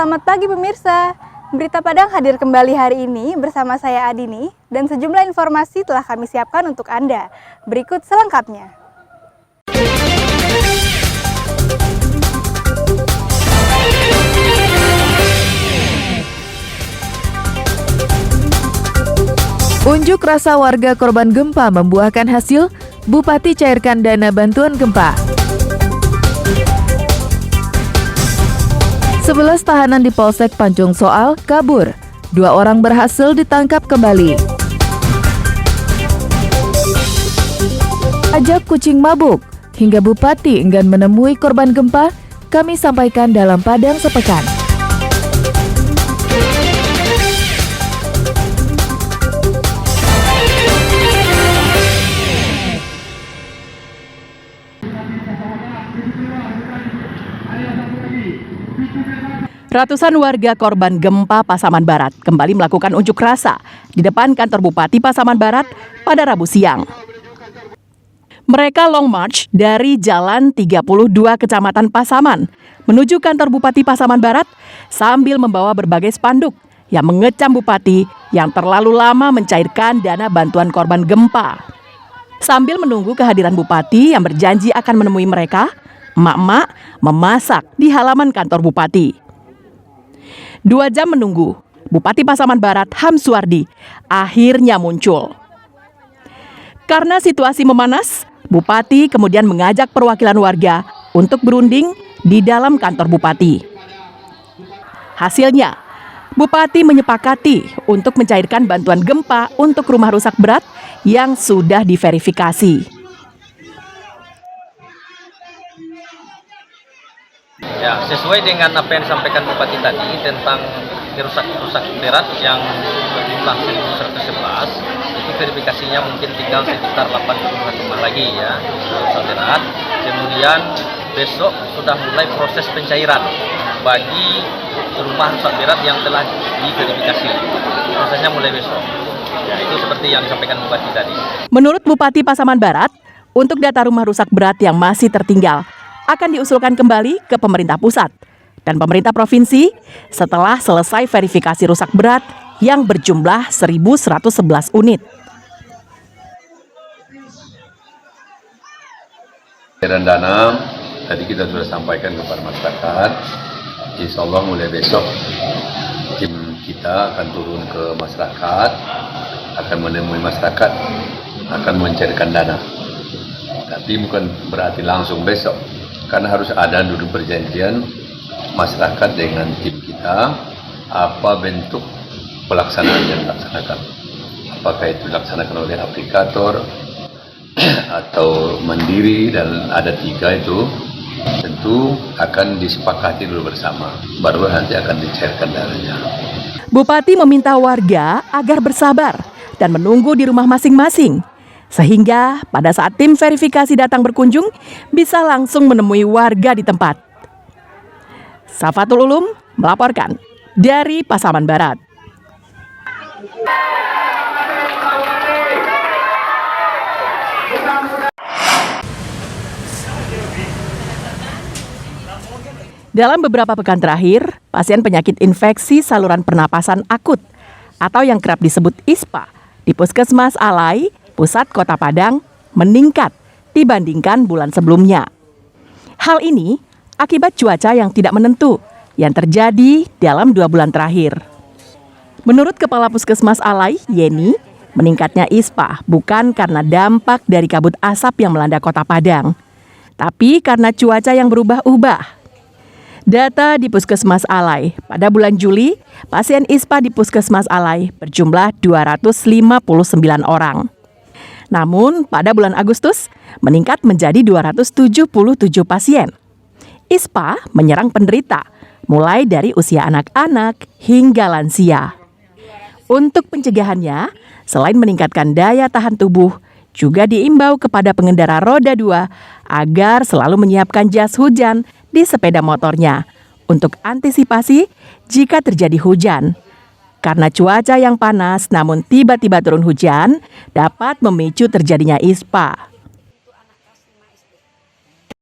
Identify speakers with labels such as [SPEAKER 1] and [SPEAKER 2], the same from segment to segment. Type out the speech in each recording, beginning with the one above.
[SPEAKER 1] Selamat pagi pemirsa. Berita Padang hadir kembali hari ini bersama saya Adini dan sejumlah informasi telah kami siapkan untuk Anda. Berikut selengkapnya.
[SPEAKER 2] Unjuk rasa warga korban gempa membuahkan hasil, Bupati cairkan dana bantuan gempa. 11 tahanan di Polsek Panjung Soal kabur, 2 orang berhasil ditangkap kembali. Ajak kucing mabuk, hingga Bupati enggan menemui korban gempa, kami sampaikan dalam Padang Sepekan.
[SPEAKER 3] Ratusan warga korban gempa Pasaman Barat kembali melakukan unjuk rasa di depan kantor Bupati Pasaman Barat pada Rabu siang. Mereka long march dari Jalan 32 Kecamatan Pasaman menuju kantor Bupati Pasaman Barat sambil membawa berbagai spanduk yang mengecam Bupati yang terlalu lama mencairkan dana bantuan korban gempa. Sambil menunggu kehadiran Bupati yang berjanji akan menemui mereka, emak-emak memasak di halaman kantor Bupati. 2 jam menunggu, Bupati Pasaman Barat Hamsuardi akhirnya muncul. Karena situasi memanas, Bupati kemudian mengajak perwakilan warga untuk berunding di dalam kantor Bupati. Hasilnya, Bupati menyepakati untuk mencairkan bantuan gempa untuk rumah rusak berat yang sudah diverifikasi.
[SPEAKER 4] Ya, sesuai dengan apa yang disampaikan Bupati tadi tentang rusak berat yang berjumlah 1.111, itu verifikasinya mungkin tinggal sekitar 80 rumah lagi ya, rusak berat. Kemudian besok sudah mulai proses pencairan bagi rumah rusak berat yang telah diverifikasi. Prosesnya mulai besok. Ya, itu seperti yang disampaikan Bupati tadi.
[SPEAKER 3] Menurut Bupati Pasaman Barat, untuk data rumah rusak berat yang masih tertinggal akan diusulkan kembali ke pemerintah pusat dan pemerintah provinsi setelah selesai verifikasi rusak berat yang berjumlah 1.111 unit.
[SPEAKER 5] Dan dana tadi kita sudah sampaikan kepada masyarakat, insya Allah mulai besok tim kita akan turun ke masyarakat, akan menemui masyarakat, akan mencairkan dana. Tapi bukan berarti langsung besok, karena harus ada dulu perjanjian masyarakat dengan tim kita, apa bentuk pelaksanaan yang dilaksanakan. Apakah itu dilaksanakan oleh aplikator atau mandiri, dan ada 3 itu tentu akan disepakati dulu bersama, baru nanti akan dicairkan dananya.
[SPEAKER 3] Bupati meminta warga agar bersabar dan menunggu di rumah masing-masing, sehingga pada saat tim verifikasi datang berkunjung, bisa langsung menemui warga di tempat. Safatul Ulum melaporkan dari Pasaman Barat. Dalam beberapa pekan terakhir, pasien penyakit infeksi saluran pernapasan akut atau yang kerap disebut ISPA di Puskesmas Alai, Pusat Kota Padang meningkat dibandingkan bulan sebelumnya. Hal ini akibat cuaca yang tidak menentu yang terjadi dalam 2 bulan terakhir. Menurut Kepala Puskesmas Alai, Yeni, meningkatnya ISPA bukan karena dampak dari kabut asap yang melanda Kota Padang, tapi karena cuaca yang berubah-ubah. Data di Puskesmas Alai, pada bulan Juli, pasien ISPA di Puskesmas Alai berjumlah 259 orang. Namun, pada bulan Agustus meningkat menjadi 277 pasien. ISPA menyerang penderita, mulai dari usia anak-anak hingga lansia. Untuk pencegahannya, selain meningkatkan daya tahan tubuh, juga diimbau kepada pengendara roda 2 agar selalu menyiapkan jas hujan di sepeda motornya untuk antisipasi jika terjadi hujan. Karena cuaca yang panas namun tiba-tiba turun hujan dapat memicu terjadinya ISPA.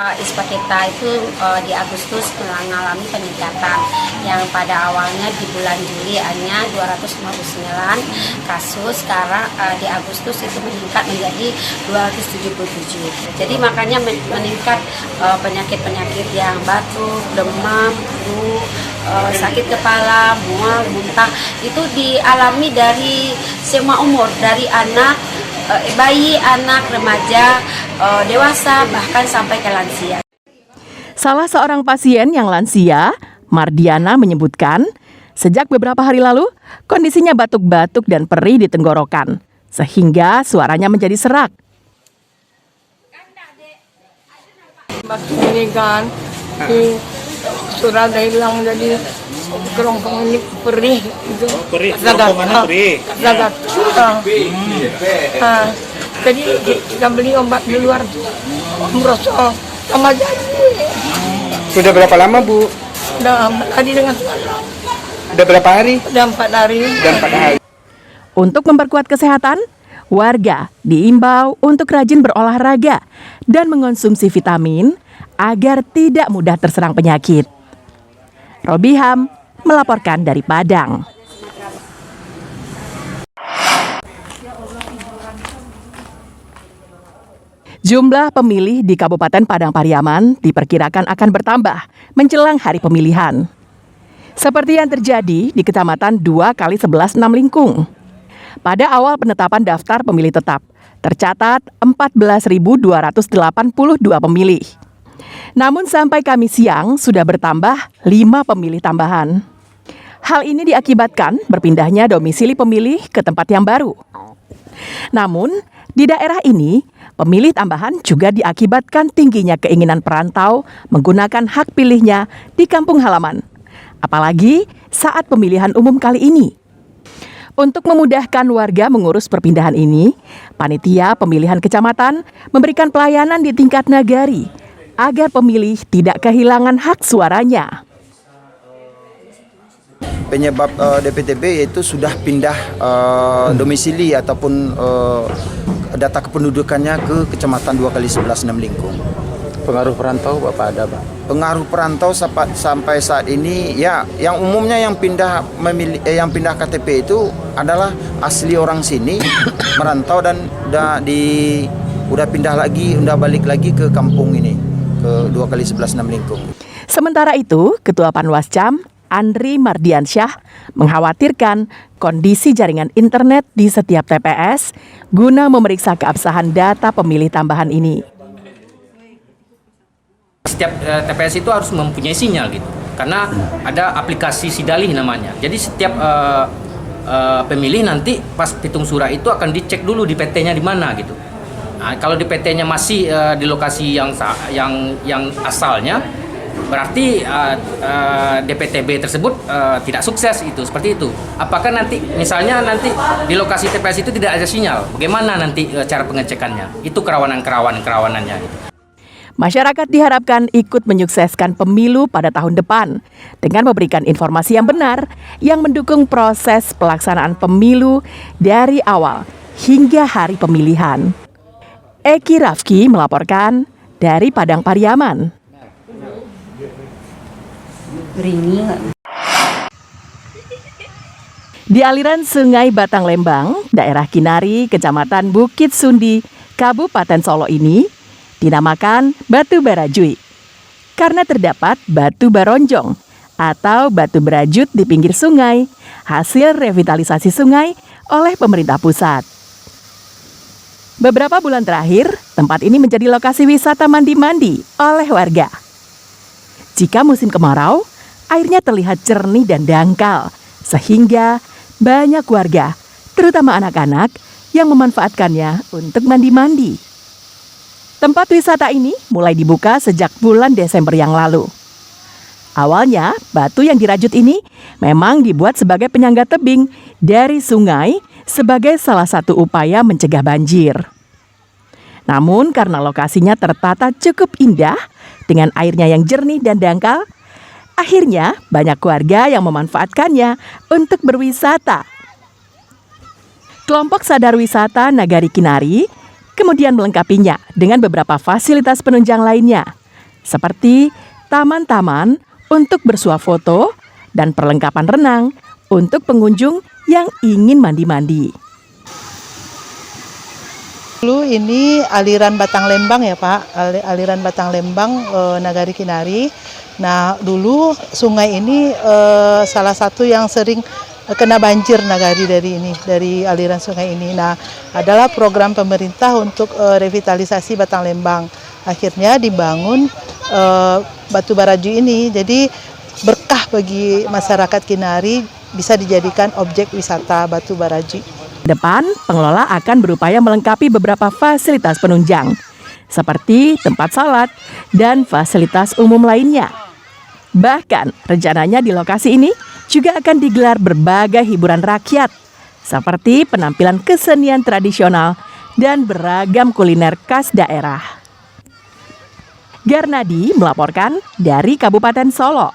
[SPEAKER 6] ISPA kita itu di Agustus mengalami peningkatan yang pada awalnya di bulan Juli hanya 259 kasus, sekarang di Agustus itu meningkat menjadi 277. Jadi makanya meningkat penyakit-penyakit yang batuk, demam, flu, sakit kepala, mual, muntah itu dialami dari semua umur, dari anak, bayi, anak, remaja, dewasa, bahkan sampai ke lansia.
[SPEAKER 3] Salah seorang pasien yang lansia, Mardiana, menyebutkan sejak beberapa hari lalu kondisinya batuk-batuk dan perih di tenggorokan, sehingga suaranya menjadi serak.
[SPEAKER 7] Batuk ini kan, suara hilang jadi kerongkong ini perih itu.
[SPEAKER 8] Perih, kerongkongannya perih.
[SPEAKER 7] Zagat. Jadi kita beli obat di luar tuh, merosot sama jadi.
[SPEAKER 8] Sudah berapa lama, Bu?
[SPEAKER 7] Udah tadi dengan suara.
[SPEAKER 8] Udah berapa hari?
[SPEAKER 7] Udah 4 hari.
[SPEAKER 8] Udah 4 hari.
[SPEAKER 3] Untuk memperkuat kesehatan, warga diimbau untuk rajin berolahraga dan mengonsumsi vitamin agar tidak mudah terserang penyakit. Robiham melaporkan dari Padang. Jumlah pemilih di Kabupaten Padang Pariaman diperkirakan akan bertambah menjelang hari pemilihan. Seperti yang terjadi di Kecamatan 2x11 Namlingkung. Pada awal penetapan daftar pemilih tetap, tercatat 14.282 pemilih. Namun sampai Kamis siang sudah bertambah 5 pemilih tambahan. Hal ini diakibatkan berpindahnya domisili pemilih ke tempat yang baru. Namun, di daerah ini, pemilih tambahan juga diakibatkan tingginya keinginan perantau menggunakan hak pilihnya di kampung halaman. Apalagi saat pemilihan umum kali ini. Untuk memudahkan warga mengurus perpindahan ini, panitia pemilihan kecamatan memberikan pelayanan di tingkat nagari agar pemilih tidak kehilangan hak suaranya.
[SPEAKER 9] Penyebab DPTB yaitu sudah pindah domisili ataupun data kependudukannya ke Kecamatan 2x11 Namlingkung.
[SPEAKER 8] Pengaruh perantau Bapak ada, Pak?
[SPEAKER 9] Pengaruh perantau sampai saat ini ya yang umumnya yang pindah KTP itu adalah asli orang sini merantau dan udah balik lagi ke kampung ini ke 2x11 Namlingkung.
[SPEAKER 3] Sementara itu, Ketua Panwascam Andri Mardiansyah mengkhawatirkan kondisi jaringan internet di setiap TPS guna memeriksa keabsahan data pemilih tambahan ini.
[SPEAKER 10] Setiap TPS itu harus mempunyai sinyal gitu, karena ada aplikasi Sidalih namanya. Jadi setiap pemilih nanti pas hitung suara itu akan dicek dulu di PT-nya di mana gitu. Nah, kalau di PT-nya masih di lokasi yang asalnya, berarti DPTB tersebut tidak sukses itu, seperti itu. Apakah nanti misalnya di lokasi TPS itu tidak ada sinyal, bagaimana nanti cara pengecekannya? Itu kerawanannya. Gitu.
[SPEAKER 3] Masyarakat diharapkan ikut menyukseskan pemilu pada tahun depan dengan memberikan informasi yang benar yang mendukung proses pelaksanaan pemilu dari awal hingga hari pemilihan. Eki Rafki melaporkan dari Padang Pariaman. Di aliran Sungai Batang Lembang, daerah Kinari, Kecamatan Bukit Sundi, Kabupaten Solo ini dinamakan Batu Barajui karena terdapat batu baronjong atau batu berajut di pinggir sungai, hasil revitalisasi sungai oleh pemerintah pusat. Beberapa bulan terakhir, tempat ini menjadi lokasi wisata mandi-mandi oleh warga. Jika musim kemarau, airnya terlihat jernih dan dangkal, sehingga banyak warga, terutama anak-anak, yang memanfaatkannya untuk mandi-mandi. Tempat wisata ini mulai dibuka sejak bulan Desember yang lalu. Awalnya, batu yang dirajut ini memang dibuat sebagai penyangga tebing dari sungai sebagai salah satu upaya mencegah banjir. Namun karena lokasinya tertata cukup indah dengan airnya yang jernih dan dangkal, akhirnya banyak warga yang memanfaatkannya untuk berwisata. Kelompok Sadar Wisata Nagari Kinari kemudian melengkapinya dengan beberapa fasilitas penunjang lainnya, seperti taman-taman untuk bersuah foto dan perlengkapan renang untuk pengunjung yang ingin mandi-mandi.
[SPEAKER 11] Dulu ini aliran Batang Lembang ya Pak, aliran Batang Lembang Nagari Kinari. Nah dulu sungai ini salah satu yang sering kena banjir Nagari dari aliran sungai ini. Nah adalah program pemerintah untuk revitalisasi Batang Lembang. Akhirnya dibangun Batu Baraju ini, jadi berkah bagi masyarakat Kinari, bisa dijadikan objek wisata Batu Baraju.
[SPEAKER 3] Depan, pengelola akan berupaya melengkapi beberapa fasilitas penunjang, seperti tempat salat dan fasilitas umum lainnya. Bahkan, rencananya di lokasi ini juga akan digelar berbagai hiburan rakyat, seperti penampilan kesenian tradisional dan beragam kuliner khas daerah. Garnadi melaporkan dari Kabupaten Solo.